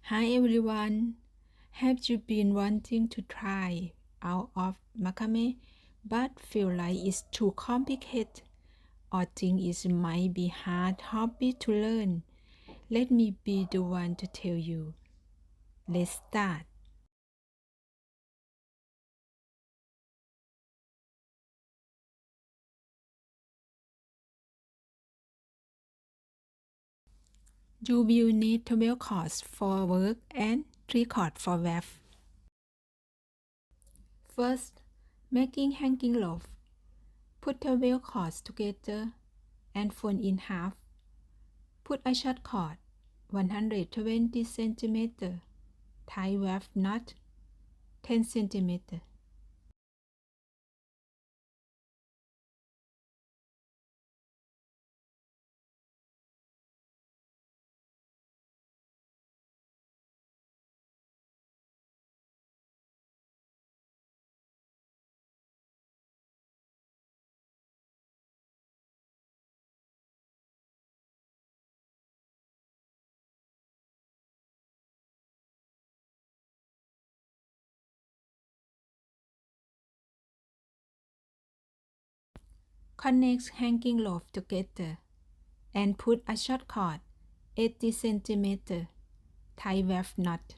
Hi everyone! Have you been wanting to try out of macrame but feel like it's too complicated or think it might be hard hobby to learn? Let me be the one to tell you. Let's start. You will need 12 cords for work and 3 cords for weft. First, making hanging loaf. Put 12 cords together and fold in half. Put a short cord 120 cm, tie weft knot 10 cm. Connect hanging loaf together and put a short cord 80 cm, tie weft knot.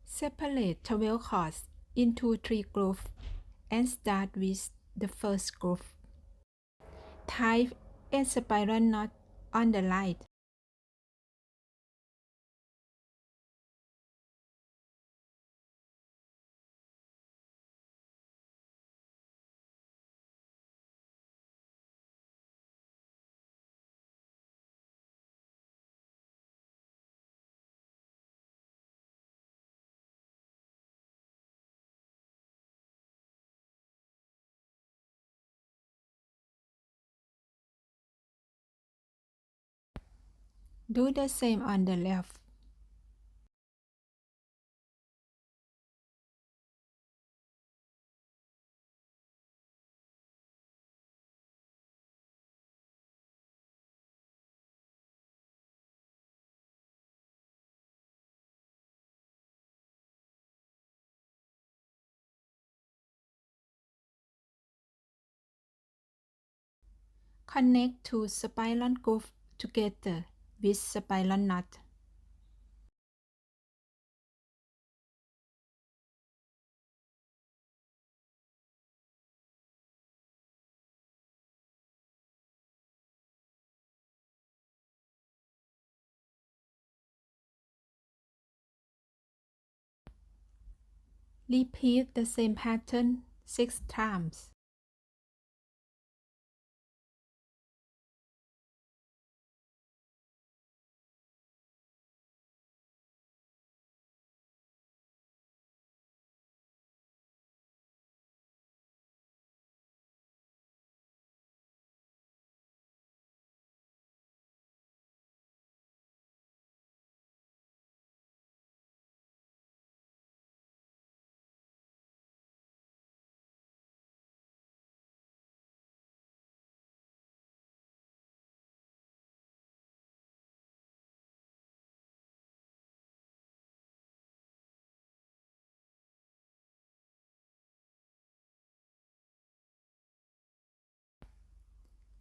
Separate 12 cords into 3 grooves and start with the first groove. Tie a spiral knot on the line. Do the same on the left. Connect two spiral grooves together with spiral knot. Repeat the same pattern 6 times.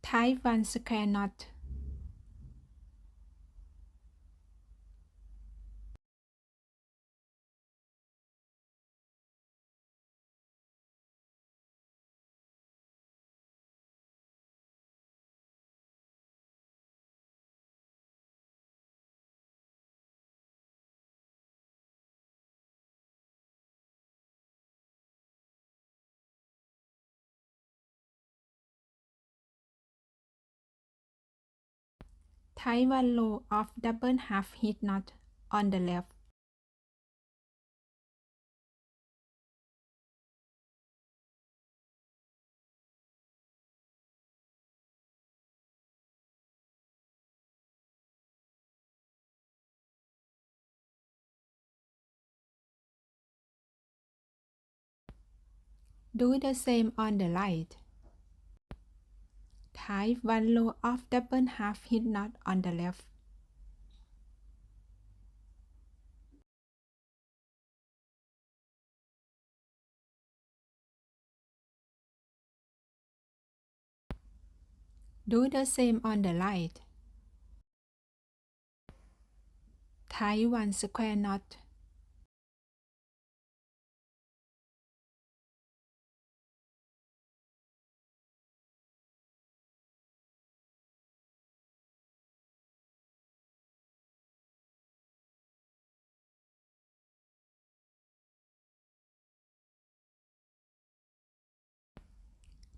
Tie one square knot. Tie 1 row of double half hitch knot on the left. Do the same on the right. Tie 1 row of double half hitch knot on the left. Do the same on the right. Tie 1 square knot.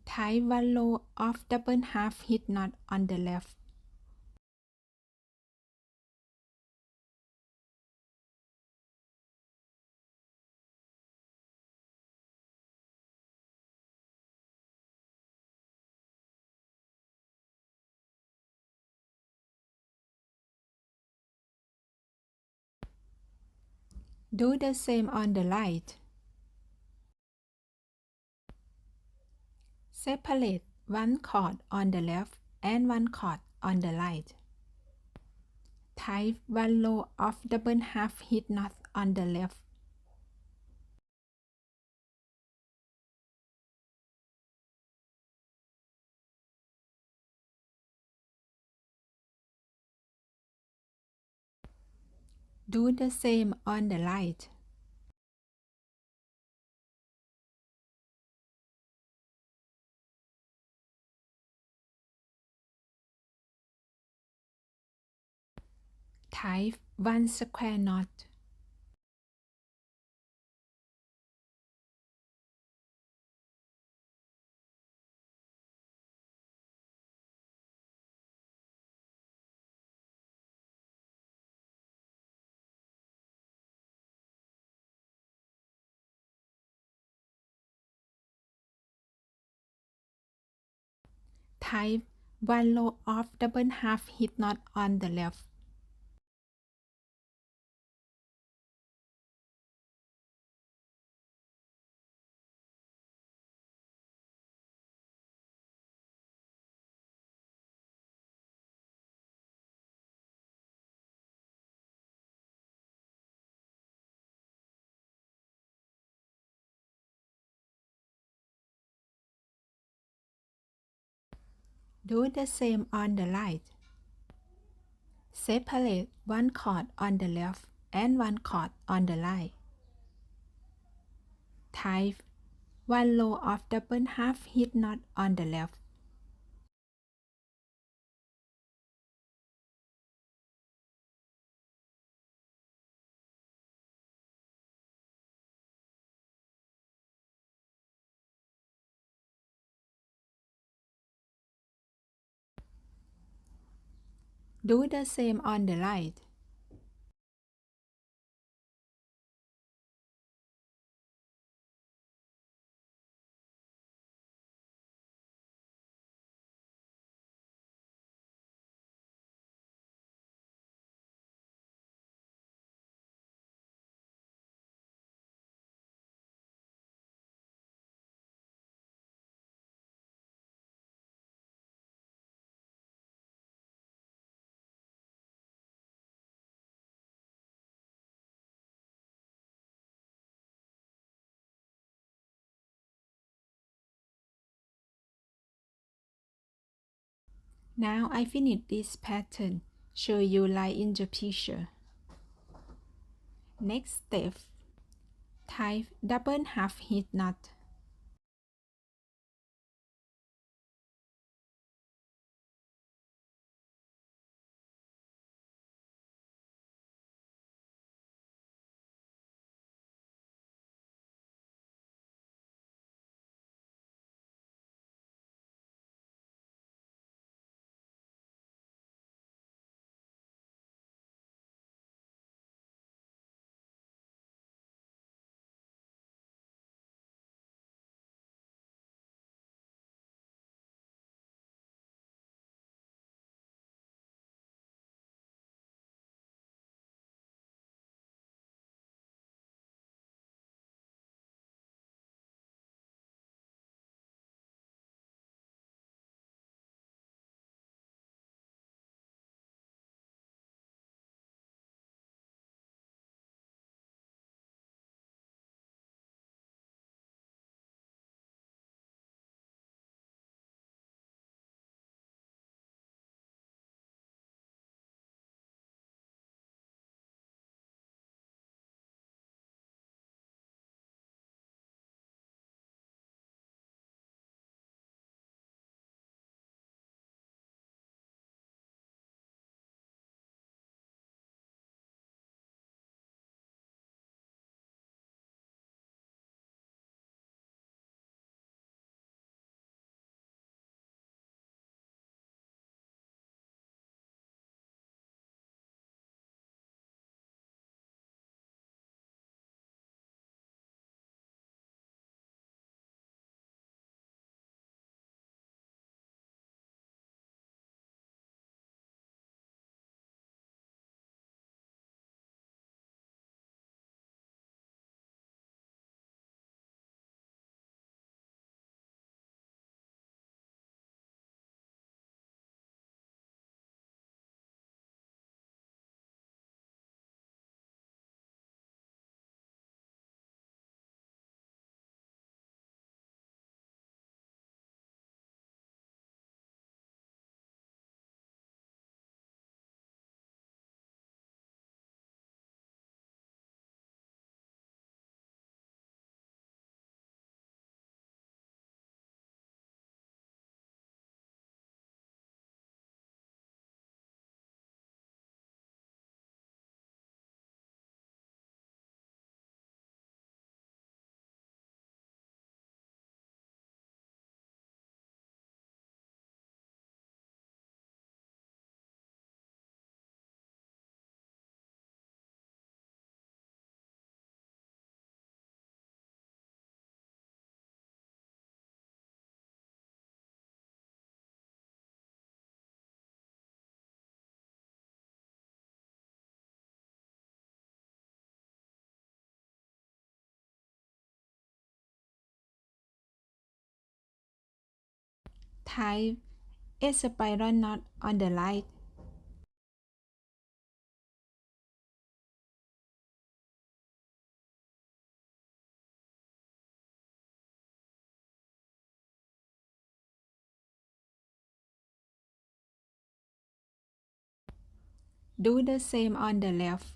Tie 1 row of double half hitch knot on the left. Do the same on the right. Separate 1 cord on the left and 1 cord on the right. Tie 1 row of double half hitch knot on the left. Do the same on the right. Tie 1 square knot. Tie 1 row of double half hitch knot on the left. Do the same on the right. Separate 1 cord on the left and 1 cord on the right. Tie 1 row of double half hitch knot on the left. Do the same on the right. Now I finish this pattern. Show you like in the picture. Next step. Tie double half hitch knot. Tie a spiral knot on the light. Do the same on the left.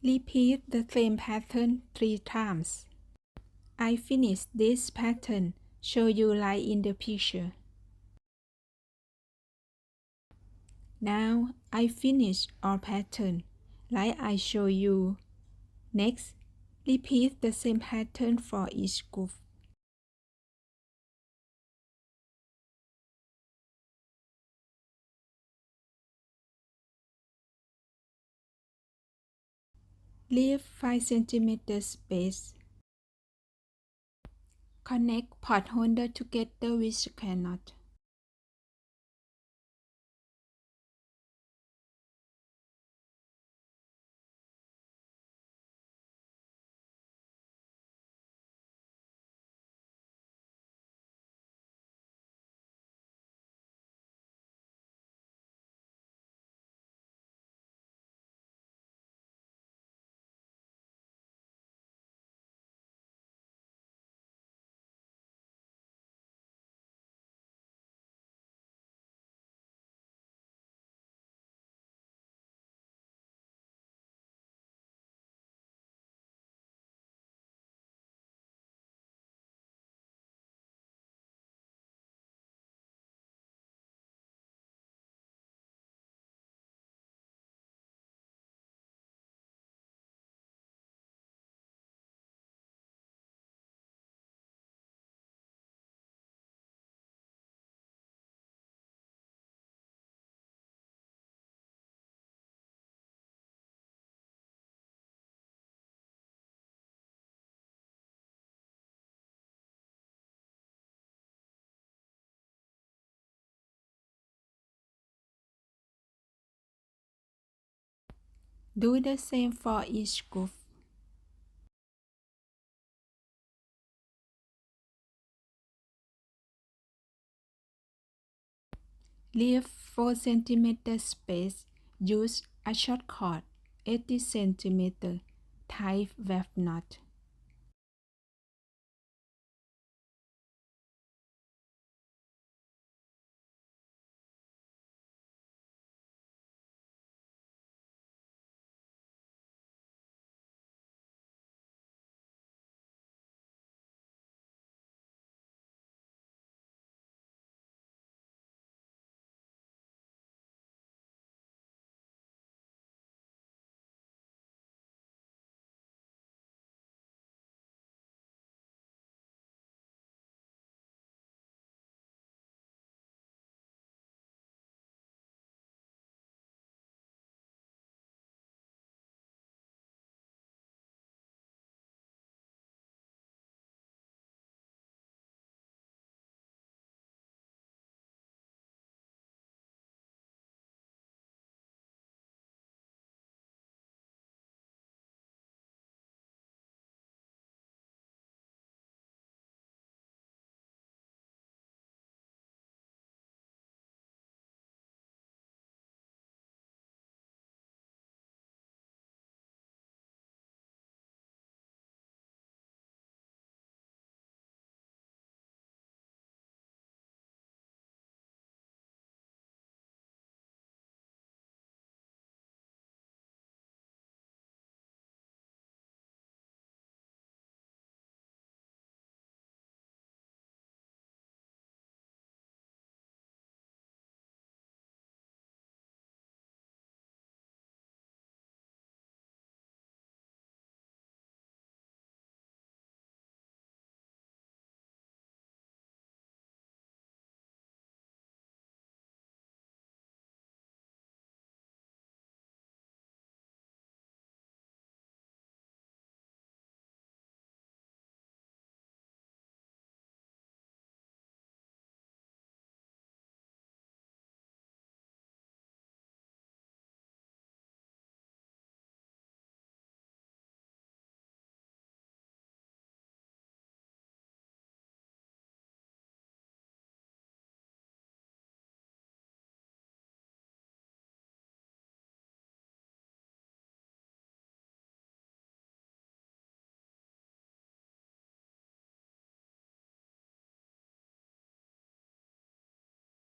Repeat the same pattern 3 times. I finished this pattern. Show you like in the picture. Now I finish all pattern like I show you. Next, repeat the same pattern for each group. Leave 5 cm space. Connect pot holder together with square knot. Do the same for each group. Leave 4 cm space. Use a short cord 80 cm. Tie weft knot.